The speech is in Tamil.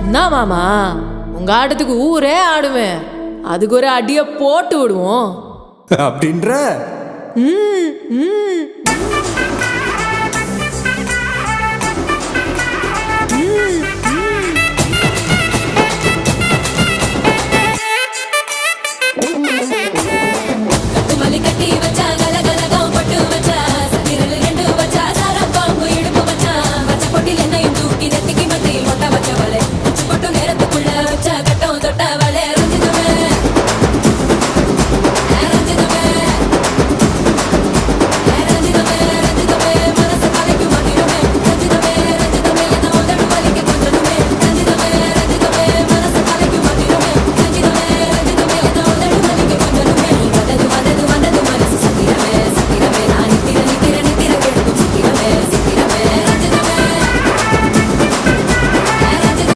என்ன மாமா, உங்க ஆட்டத்துக்கு ஊரே ஆடுவேன். அதுக்கு ஒரு அடியை போட்டு விடுவோம் அப்படின்ற ம் ம்